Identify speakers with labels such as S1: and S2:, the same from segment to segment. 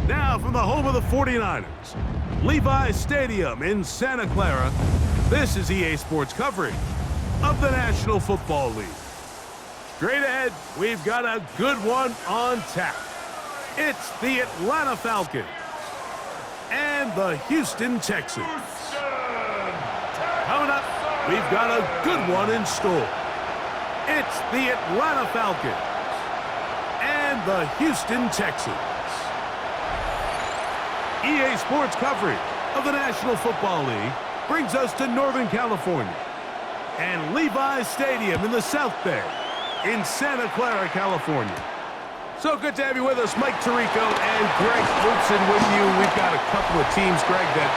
S1: Now from the home of the 49ers, Levi's Stadium in Santa Clara, this is EA Sports coverage of the National Football League. Straight ahead, we've got a good one on tap. It's the Atlanta Falcons and the Houston Texans. Coming up, we've got a good one in store. It's the Atlanta Falcons and the Houston Texans. EA Sports coverage of the National Football League brings us to Northern California and Levi's Stadium in the South Bay in Santa Clara, California. So good to have you with us, Mike Tirico and Greg Olson with you. We've got a couple of teams, Greg, that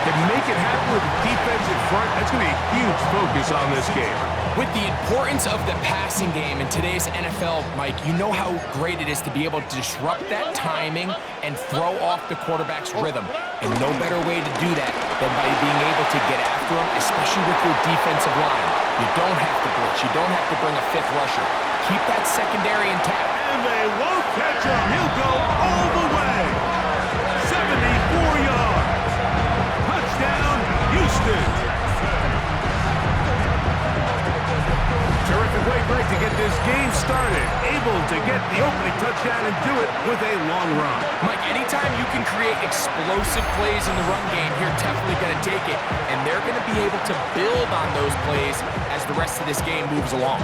S1: can make it happen with the defensive front. That's going to be a huge focus on this game.
S2: With the importance of the passing game in today's NFL, Mike, you know how great it is to be able to disrupt that timing and throw off the quarterback's rhythm. And no better way to do that than by being able to get after him, especially with your defensive line. You don't have to blitz. You don't have to bring a fifth rusher. Keep that secondary intact.
S1: And they won't catch him. He'll go all the way. 74 yards. Touchdown, Houston. Terrific way, Greg, to get this game started. Able to get the opening touchdown and do it with a long run.
S2: Mike, anytime you can create explosive plays in the run game, you're definitely going to take it. And they're going to be able to build on those plays as the rest of this game moves along.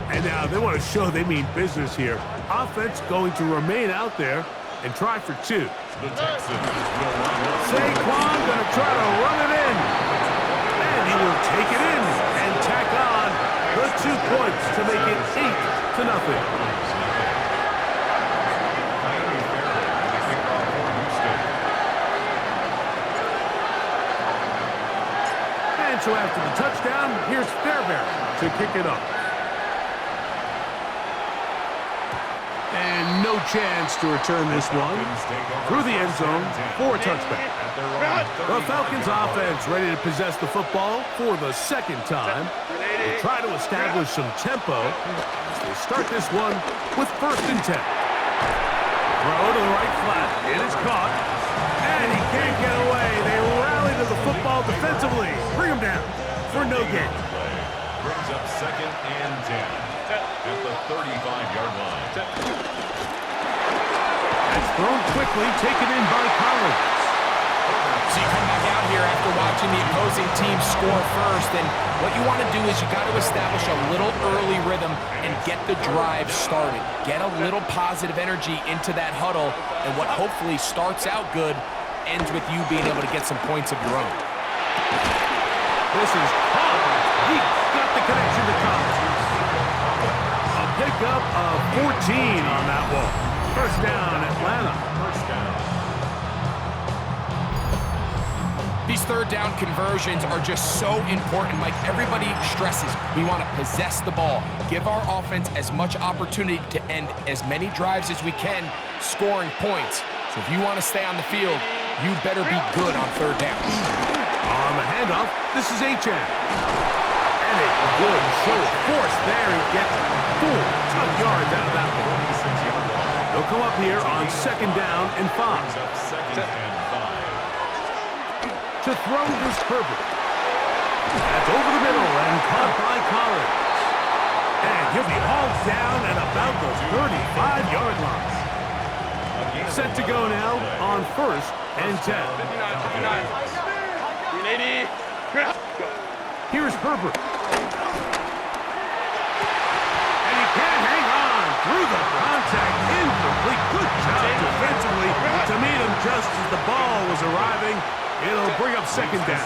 S1: And now they want to show they mean business here. Offense going to remain out there and try for two. Saquon going to try to run it in. And he will take it in and tack on the 2 points to make it 8-0. And so after the touchdown, here's Fairbairn to kick it off. And no chance to return this one through the end zone for a touchback. The Falcons offense ready to possess the football for the second time. They try to establish some tempo as they start this one with 1st and 10. Throw to the right flat. It is caught. And he can't get away. They rally to the football defensively. Bring him down for no gain.
S3: Brings up 2nd and 10 at the 35-yard line.
S1: That's thrown quickly, taken in by Collins.
S2: So you come back out here after watching the opposing team score first, and what you want to do is you got to establish a little early rhythm and get the drive started. Get a little positive energy into that huddle, and what hopefully starts out good ends with you being able to get some points of your own.
S1: This is caught. He got the connection to Collins. A pickup of 14 on that one. 1st down, Atlanta.
S2: These 3rd down conversions are just so important. Like everybody stresses, we want to possess the ball, give our offense as much opportunity to end as many drives as we can, scoring points. So if you want to stay on the field, you better be good on 3rd down.
S1: On the handoff, this is Achane. And a good show of force there. He gets 4 tough yards out of that one. He'll come up here on 2nd down and 5. To throw this Herbert. That's over the middle and caught by Collins. And he'll be hauled down at about the 35-yard line. Set to go now on 1st and 10. Here's Herbert. And he can't hang on through the contact. Incomplete. Good job defensively to meet him just as the ball was arriving. It'll bring up 2nd down.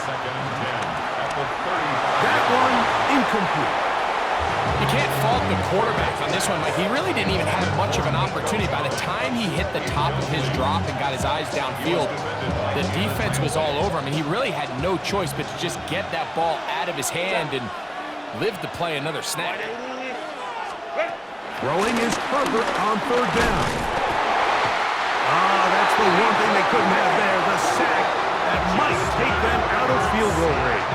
S1: That one incomplete.
S2: You can't fault the quarterback on this one. Like, he really didn't even have much of an opportunity. By the time he hit the top of his drop and got his eyes downfield, the defense was all over him, and he really had no choice but to just get that ball out of his hand and live to play another snap.
S1: Throwing is Herbert on 3rd down. That's the one thing they couldn't have there, the sack that might take them out of field goal range.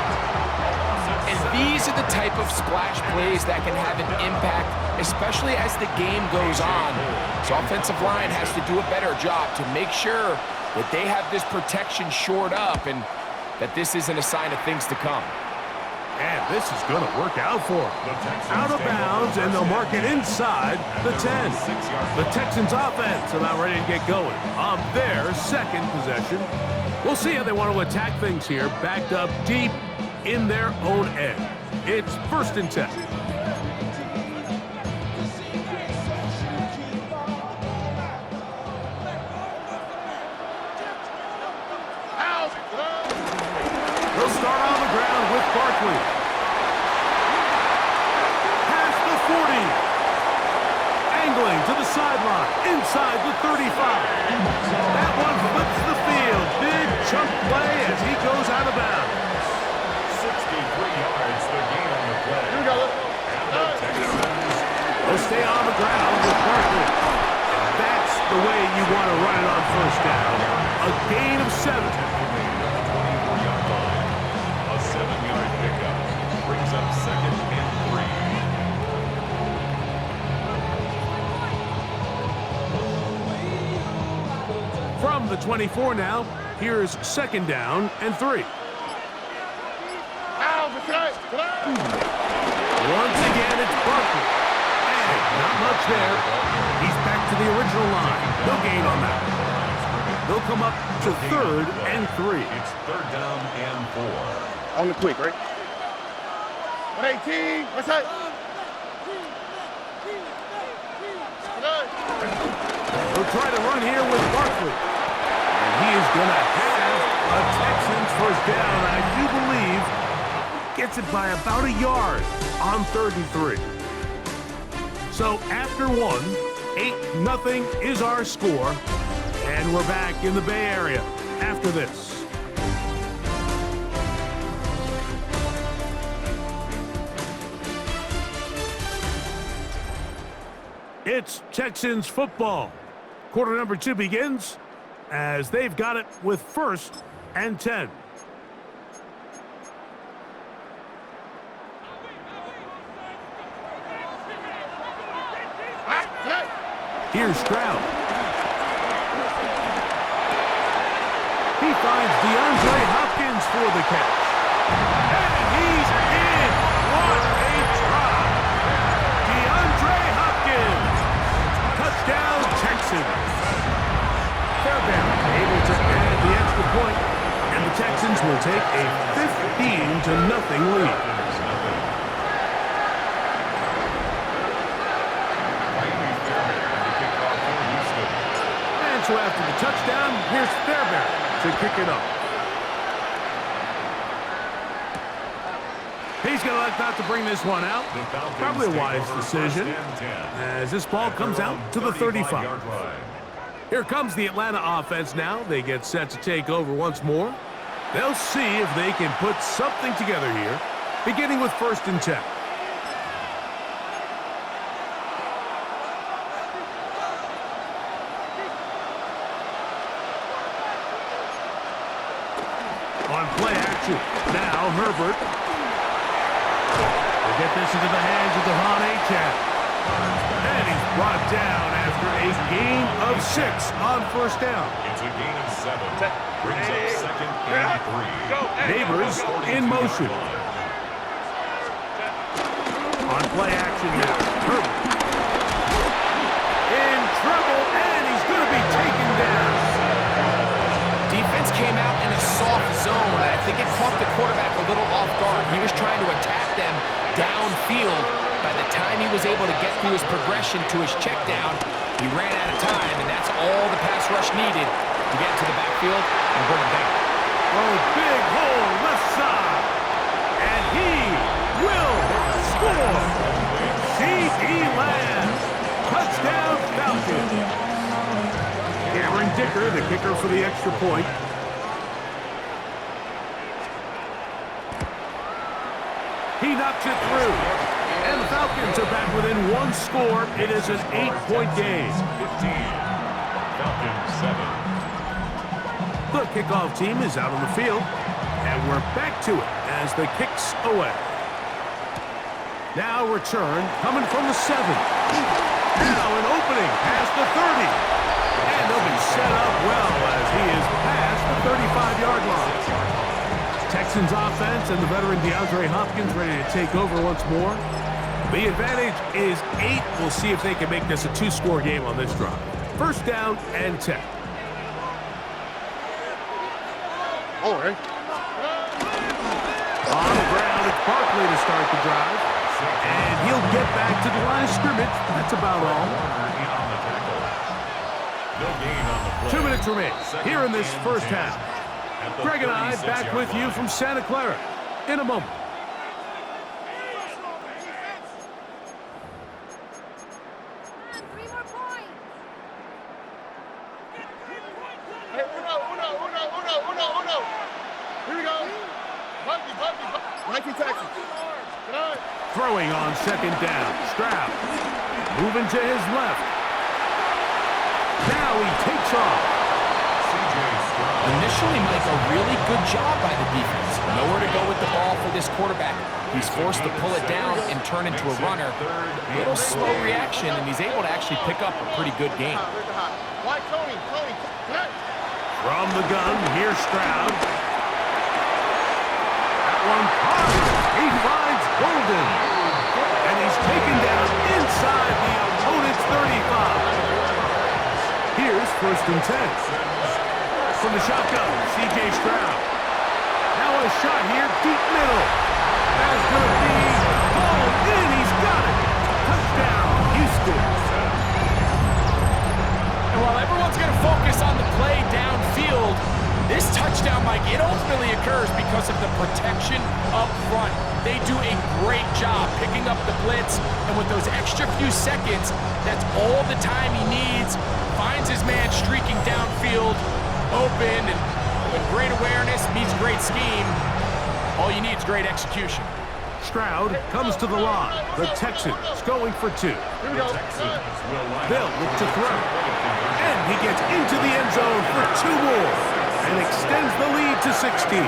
S2: And And these are the type of splash plays that can have an impact, especially as the game goes on. So offensive line has to do a better job to make sure that they have this protection shored up and that this isn't a sign of things to come.
S1: And this is going to work out for them. Out of bounds, and they'll mark it inside the 10. The Texans offense about ready to get going on their second possession. We'll see how they want to attack things here, backed up deep in their own end. It's 1st and 10. They'll start on the ground with Barkley. Past the 40. Angling to the sideline, inside the 35. That one flips the field. Big chunk play as he goes out of bounds.
S3: 63 yards, the gain on the play. Here we go. And the Texans.
S1: They'll stay on the ground with Barkley. And that's the way you want to run it on 1st down. A gain of 7.
S3: A 7-yard pickup brings up 2nd and 3.
S1: From the 24 now, here's 2nd down and 3. Once again, it's Barkley. And not much there. He's back to the original line. No gain on that. They'll come up to 3rd and 3.
S3: It's 3rd down and 4.
S4: On the quick, right? 118. What's that?
S1: They'll try to run here with Barkley. And he is going to have a Texans 1st down. I do believe gets it by about a yard on 3rd and 3. So after 1, 8-0 is our score. And we're back in the Bay Area after this. It's Texans football. Quarter number 2 begins as they've got it with 1st and 10. Here's Stroud. He finds DeAndre Hopkins for the catch. And he's in. What a try. DeAndre Hopkins. Touchdown, Texans. Fairbairn able to add the extra point, and the Texans will take a 15-0 lead. So after the touchdown, here's Fairbairn to kick it off. He's going to like not to bring this one out. Probably a wise decision as this ball comes out to the 35. Here comes the Atlanta offense now. They get set to take over once more. They'll see if they can put something together here, beginning with 1st and 10. On play action, now Herbert. They get this into the hands of Devon Achane. And he's brought down after a gain of 6 on 1st down.
S3: It's a gain of 7. Brings up 2nd and 3.
S1: Neighbors in motion. On play action now, Herbert. In trouble, and he's going to be taken down.
S2: Defense came out in a soft zone, and I think it caught the quarterback a little off guard. He was trying to attack them downfield. By the time he was able to get through his progression to his check down, he ran out of time, and that's all the pass rush needed to get to the backfield and bring him down.
S1: Oh, big hole left side. And he will score. C.D. Lamb. Touchdown, Falcons. Cameron Dicker, the kicker for the extra point. He knocks it through. And the Falcons are back within 1 score. It is an 8-point game.
S3: 15. Falcons 7.
S1: The kickoff team is out on the field. And we're back to it as the kick's away. Now return coming from the 7. Now an opening past the 30. And they'll be set up well as he is past the 35-yard line. Texans offense and the veteran DeAndre Hopkins ready to take over once more. The advantage is 8. We'll see if they can make this a 2-score game on this drive. First down and 10.
S4: All right.
S1: On the ground, it's Barkley to start the drive. And he'll get back to the line of scrimmage. That's about all. 2 minutes remain here in this first half. Greg and I back with you from Santa Clara in a moment.
S4: Uno. Here we go. Nike Texans.
S1: Throwing on second down. Stroud moving to his left. Now he takes off.
S2: Initially, Mike, a really good job by the defense. Nowhere to go with the ball for this quarterback. He's forced to pull it down and turn into a runner. A little slow reaction, and he's able to actually pick up a pretty good game.
S1: From the gun, here's Stroud. That one positive. He finds Golden. And he's taken down inside the opponent's 35. Here's first and 10. From the shotgun, C.J. Stroud. Now a shot here, deep middle. That is going to be hauled in. He's got it. Touchdown, Houston.
S2: And while everyone's going to focus on the play downfield, this touchdown, Mike, it ultimately occurs because of the protection up front. They do a great job picking up the blitz, and with those extra few seconds, that's all the time he needs. Finds his man streaking downfield, open, and with great awareness meets great scheme. All you need is great execution.
S1: Stroud comes to the line. The Texans going for 2. They'll look to throw. And he gets into the end zone for 2 more and extends the lead to 16.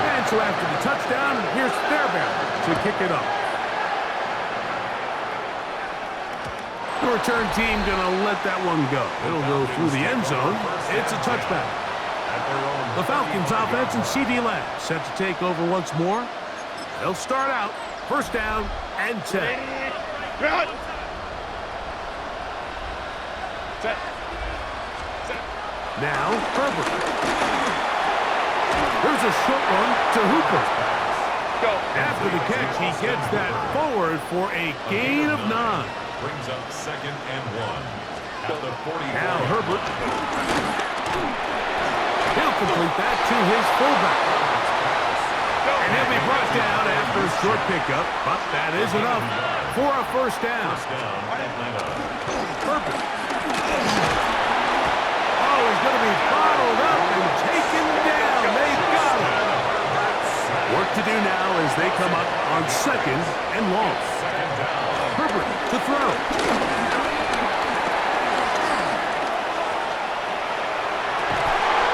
S1: And so after the touchdown, here's Fairbairn to kick it up. The return team gonna let that one go. It'll go through the end zone. It's a touchback. The Falcons offense and C.D. Lamb set to take over once more. They'll start out first down and 10. Now Herbert. There's a short one to Hooper. After the catch, he gets that forward for a gain of 9.
S3: Brings up second and 1. At the 40.
S1: Now Herbert. He'll complete that to his fullback. And he'll be brought down after a short pickup, but that is enough for a first down. Herbert. Oh, he's going to be bottled up and taken down. They got him. Work to do now as they come up on second and long. Herbert to throw.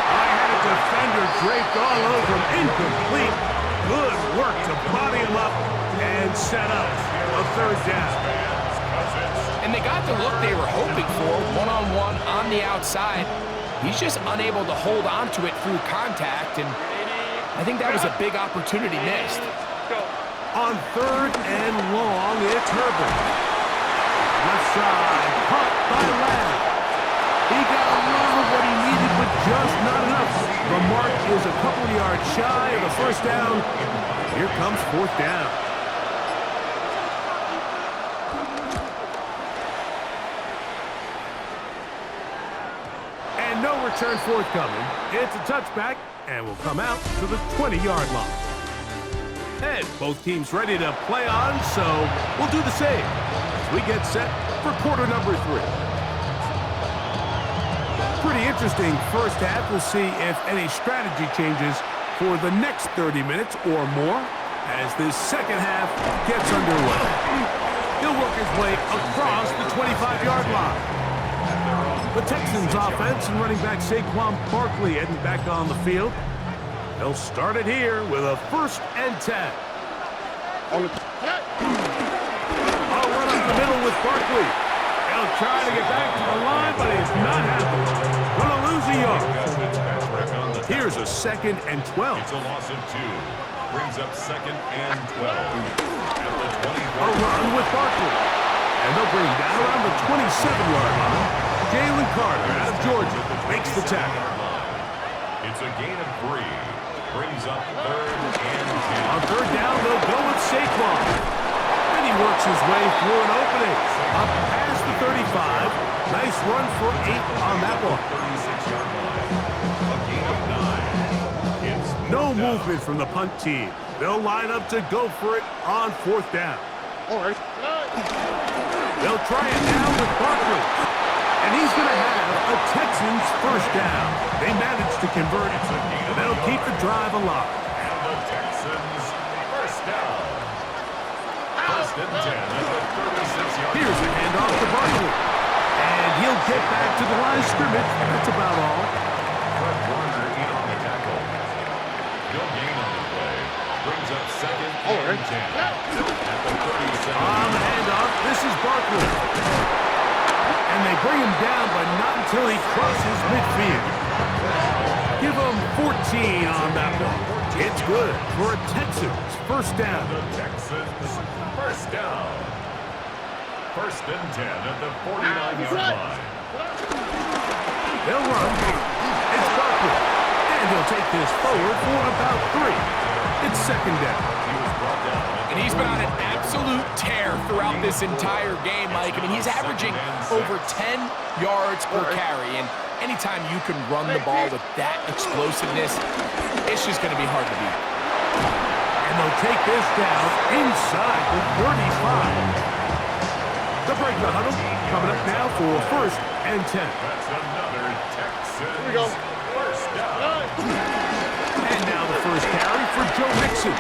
S1: I had a defender draped all over him. Incomplete. Good work to body him up and set up a third down.
S2: And they got the look they were hoping for, one-on-one on the outside. He's just unable to hold on to it through contact, and I think that was a big opportunity missed.
S1: On third and long, it's Herbert. Left side, caught by Lamb. He got a lot of what he needed, but just not enough. The mark is a couple of yards shy of the first down. Here comes fourth down. And no return forthcoming. It's a touchback, and will come out to the 20-yard line. And both teams ready to play on, so we'll do the same as we get set for quarter number 3. Pretty interesting first half. We'll see if any strategy changes for the next 30 minutes or more as this second half gets underway. He'll work his way across the 25-yard line. The Texans offense and running back Saquon Barkley heading back on the field. They'll start it here with a 1st and 10. I'll run up the middle with Barkley. He'll try to get back to the line, but it's not happening. Gonna lose a yard. Here's a 2nd and 12.
S3: It's a loss of 2. Brings up 2nd and 12. At the 20.
S1: A run with Barkley. And they'll bring him down around the 27-yard line. Jalen Carter out of Georgia makes the tackle.
S3: It's a gain of 3. Brings up 3rd and 10.
S1: On 3rd down, they'll go with Saquon. And he works his way through an opening. Up past the 35. Nice run for 8 on that one.
S3: 36-yard line. A gain of 9. It's
S1: No movement from the punt team. They'll line up to go for it on 4th down.
S4: All right.
S1: They'll try it now with Barkley. And he's going to have a Texans 1st down. They managed to convert it. And they'll keep the drive alive.
S3: And the Texans 1st down. 1st and 10 at the 36-yard line.
S1: Here's a handoff to Barkley. And he'll get back to the line of scrimmage. That's about all.
S3: Fred Warner in on the tackle. No gain on the play. Brings up 2nd and 10. At the 37.
S1: On the handoff, this is Barkley. And they bring him down, but not until he crosses midfield. Give him 14 on that one. It's good for a Texans 1st down.
S3: The Texans 1st down. 1st and 10 at the 49-yard line.
S1: They'll run. It's Barkley. And he'll take this forward for about 3. It's 2nd down.
S3: He was brought down.
S2: And he's been on an absolute tear throughout this entire game, Mike. I mean, he's averaging over 10 yards per carry. And anytime you can run the ball with that explosiveness, it's just going to be hard to beat.
S1: And they'll take this down inside the 35. The break the huddle coming up now for 1st and 10.
S3: That's another Texans.
S4: Here we go.
S3: 1st down.
S1: And now the 1st carry for Joe Mixon.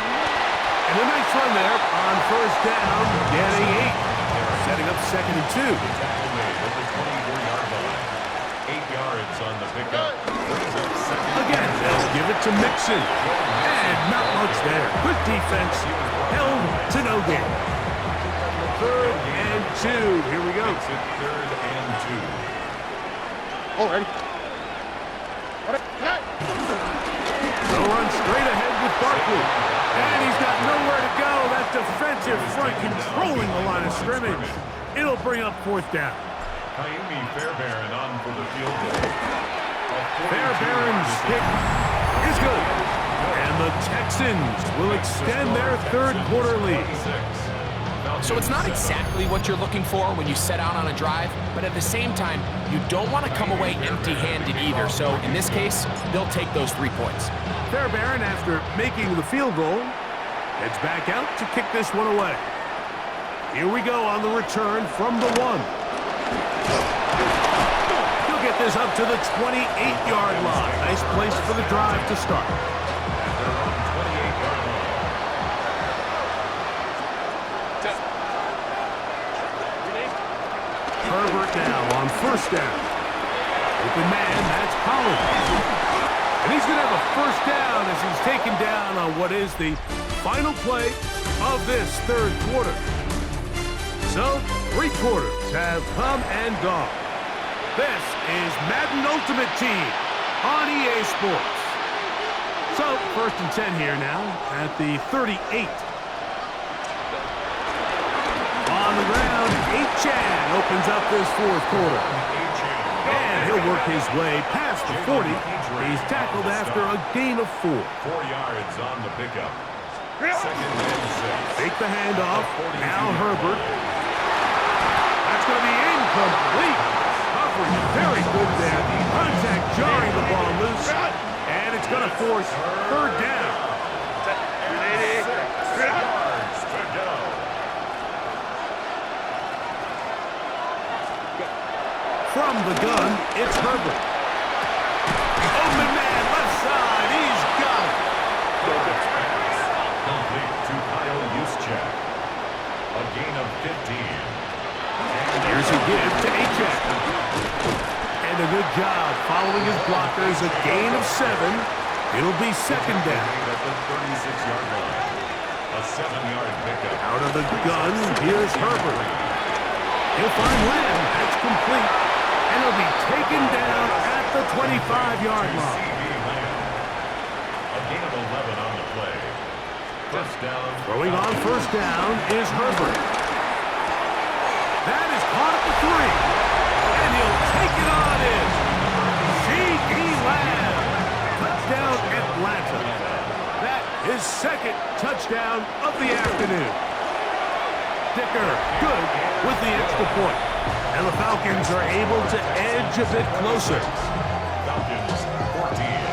S1: And a nice run there on 1st down, getting 8. Setting up 2nd and 2.
S3: Tackle made at the 24-yard line. 8 yards on the pickup. Brings up 2nd.
S1: Again, they'll give it to Mixon. And not much there. Good defense. Held to no gain. 3rd and 2. Here we go.
S3: Makes it 3rd and 2.
S4: All right.
S1: They'll run straight ahead with Barkley. And he's got nowhere to go. That defensive front controlling the line of scrimmage. It'll bring up 4th down.
S3: Kaimi Fairbairn on for the field goal.
S1: Fairbairn's kick is good. And the Texans will extend their 3rd quarter lead.
S2: So it's not exactly what you're looking for when you set out on a drive, but at the same time, you don't want to come away empty-handed either. So in this case, they'll take those 3 points.
S1: Fairbairn, after making the field goal, heads back out to kick this one away. Here we go on the return from the 1. He'll get this up to the 28-yard line. Nice place for the drive to start. Herbert now on 1st down. Open man, that's Collins. And he's going to have a 1st down as he's taken down on what is the final play of this 3rd quarter. So, 3 quarters have come and gone. This is Madden Ultimate Team on EA Sports. So, 1st and 10 here now at the 38. On the ground, Achan opens up this 4th quarter. And he'll work his way past the 40. He's tackled after a gain of 4.
S3: 4 yards on the pickup. 2nd and 6.
S1: Take the handoff. Now Herbert. That's going to be incomplete. Coverage very good there. Contact jarring the ball loose. And it's going to force 3rd down.
S3: 6 yards to go.
S1: From the gun, it's Herbert. Open man, left side. He's got it.
S3: Roberts pass. Complete to Kyle Juszczyk. A gain of 15.
S1: Here's a give to Achan. And good job following his blockers. A gain of 7. It'll be second down.
S3: At the 36-yard line. A 7-yard pickup.
S1: Out of the gun, here's Herbert. He'll find Lamb. That's complete. And he'll be taken down at the 25-yard line.
S3: A gain of 11 on the play. First down.
S1: Throwing on first down is Herbert. That is caught at the 3. And he'll take it on in. C.D. Lamb. Touchdown Atlanta. That is second touchdown of the afternoon. Dicker, good with the extra point. And the Falcons are able to edge a bit closer.
S3: Falcons 14.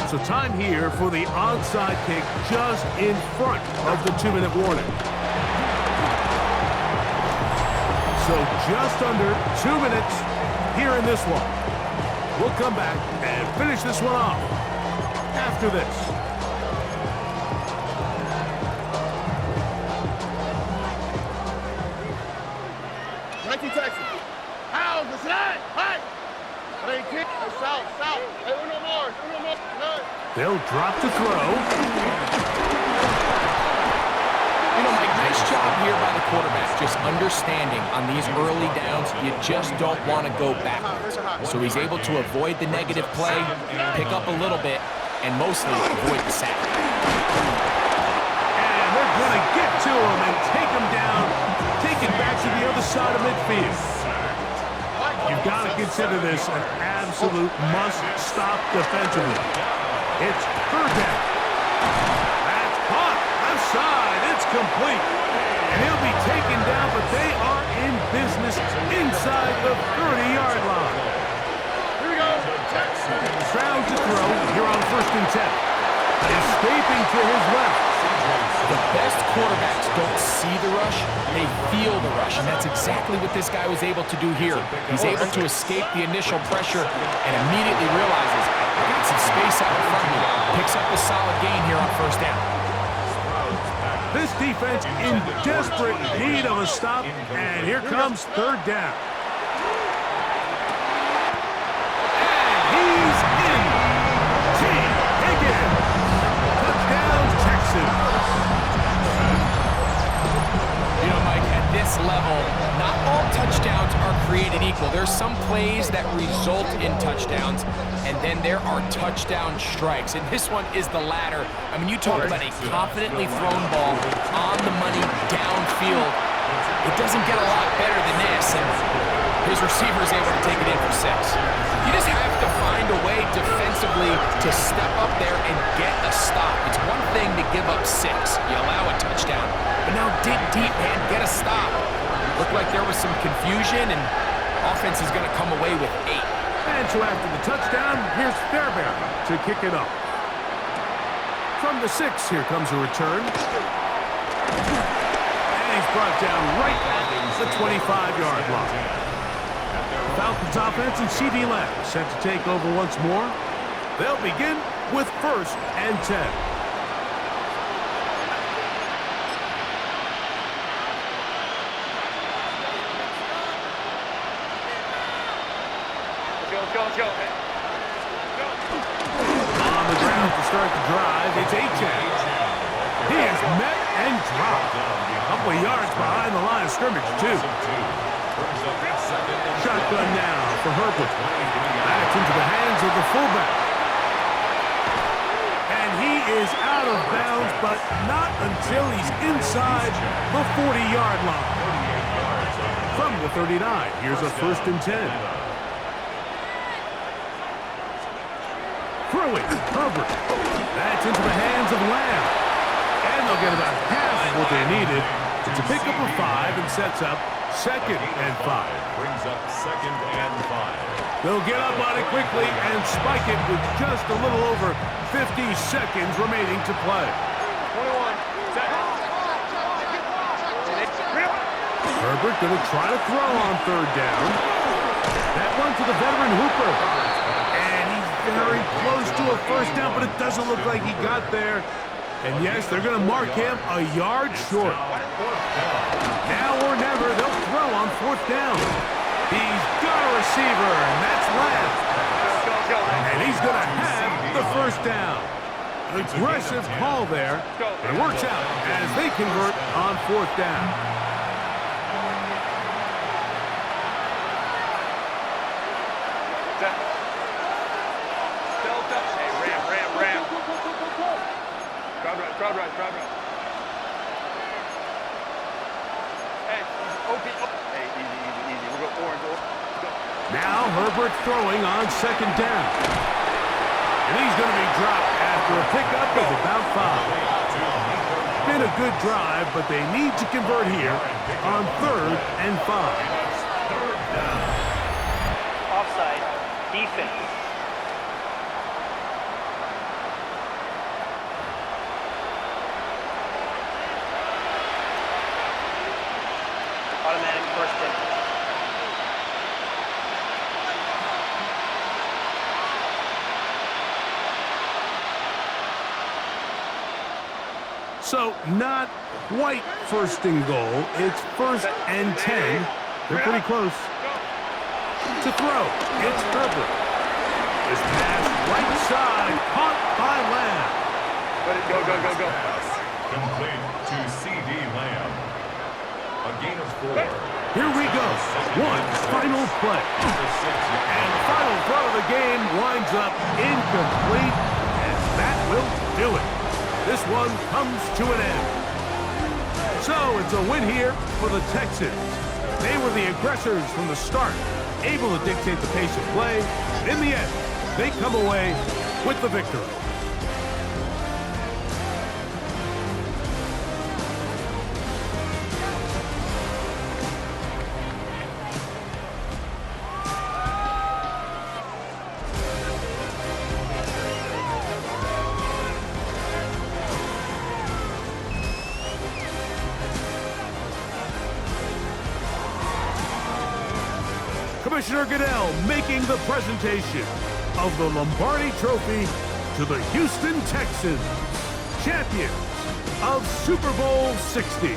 S1: So time here for the onside kick just in front of the 2-minute warning. So just under 2 minutes here in this one. We'll come back and finish this one off after this.
S4: Texans. How's the side? Hi. Hey, kick. South. Hey, uno more. No.
S1: They'll drop to throw.
S2: You know, Mike, nice job here by the quarterback, just understanding on these early downs, you just don't want to go backwards. So he's able to avoid the negative play, pick up a little bit, and mostly avoid the sack.
S1: And they're going to get to him and take him down, take it back to the other side of midfield. You've got to consider this an absolute must-stop defensively. It's third down. That's caught. Left side. It's complete. And he'll be taken down, but they are in business inside the 30-yard line.
S4: Here we go.
S1: Stroud to throw here on 1st and 10. Escaping to his left.
S2: The best quarterbacks don't see the rush, they feel the rush, and that's exactly what this guy was able to do here. He's able to escape the initial pressure and immediately realizes, I got some space out in front of me. Picks up a solid gain here on first down.
S1: This defense in desperate need of a stop, and here comes third down. And he's in. T. Higgins. Touchdown, Texans.
S2: You know, Mike, at this level, not all touchdowns are created equal. There's some plays that result in touchdowns, and then there are touchdown strikes. And this one is the latter. I mean, you talk about a confidently thrown ball on the money downfield. It doesn't get a lot better than this, and his receiver is able to take it in for 6. You just have to find a way defensively to step up there and get a stop. It's one thing to give up 6. You allow a touchdown. But now dig deep, man, get a stop. Looked like there was some confusion, and offense is going to come away with 8.
S1: And so after the touchdown, here's Fairbairn to kick it up. From the 6, here comes a return. And he's brought down right at the 25-yard line. Falcons offense and C.D. Lamb set to take over once more. They'll begin with 1st and 10.
S4: Let's go.
S1: On the ground to start the drive, it's Achane. He is met and dropped. A couple of yards behind the line of scrimmage, too. Shotgun now for Herbert. Back into the hands of the fullback. And he is out of bounds, but not until he's inside the 40-yard line. From the 39, here's a 1st and 10. Throwing, Herbert. That's into the hands of Lamb. And they'll get about half of what they needed. It's a pickup of 5 and sets up 2nd and 5.
S3: Brings up 2nd and 5.
S1: They'll get up on it quickly and spike it with just a little over 50 seconds remaining to play.
S4: 21.
S1: Herbert going to try to throw on 3rd down. That one to the veteran Hooper. And he's very close to a first down, but it doesn't look like he got there. And yes, they're going to mark him a yard short. Now or never, they'll throw on fourth down. He's got a receiver, and that's Lamb. And he's going to have the first down. An aggressive call there. It works out as they convert on fourth down.
S4: Crowd right. Hey, hey, easy. We'll go orange.
S1: Now Herbert throwing on second down. And he's going to be dropped after a pickup of about 5. Been a good drive, but they need to convert here on 3rd and 5.
S5: Offside. Defense. Automatic first down.
S1: So not quite first and goal. It's 1st and 10. They're pretty close. To throw, it's Herbert. This pass right side, caught by Lamb.
S4: Let it go.
S3: Complete to C.D. Lamb. A gain of 4.
S1: Here we go. One final play. And the final throw of the game winds up incomplete, and that will do it. This one comes to an end. So it's a win here for the Texans. They were the aggressors from the start, able to dictate the pace of play. And in the end, they come away with the victory. Commissioner Goodell making the presentation of the Lombardi Trophy to the Houston Texans, champions of Super Bowl 60.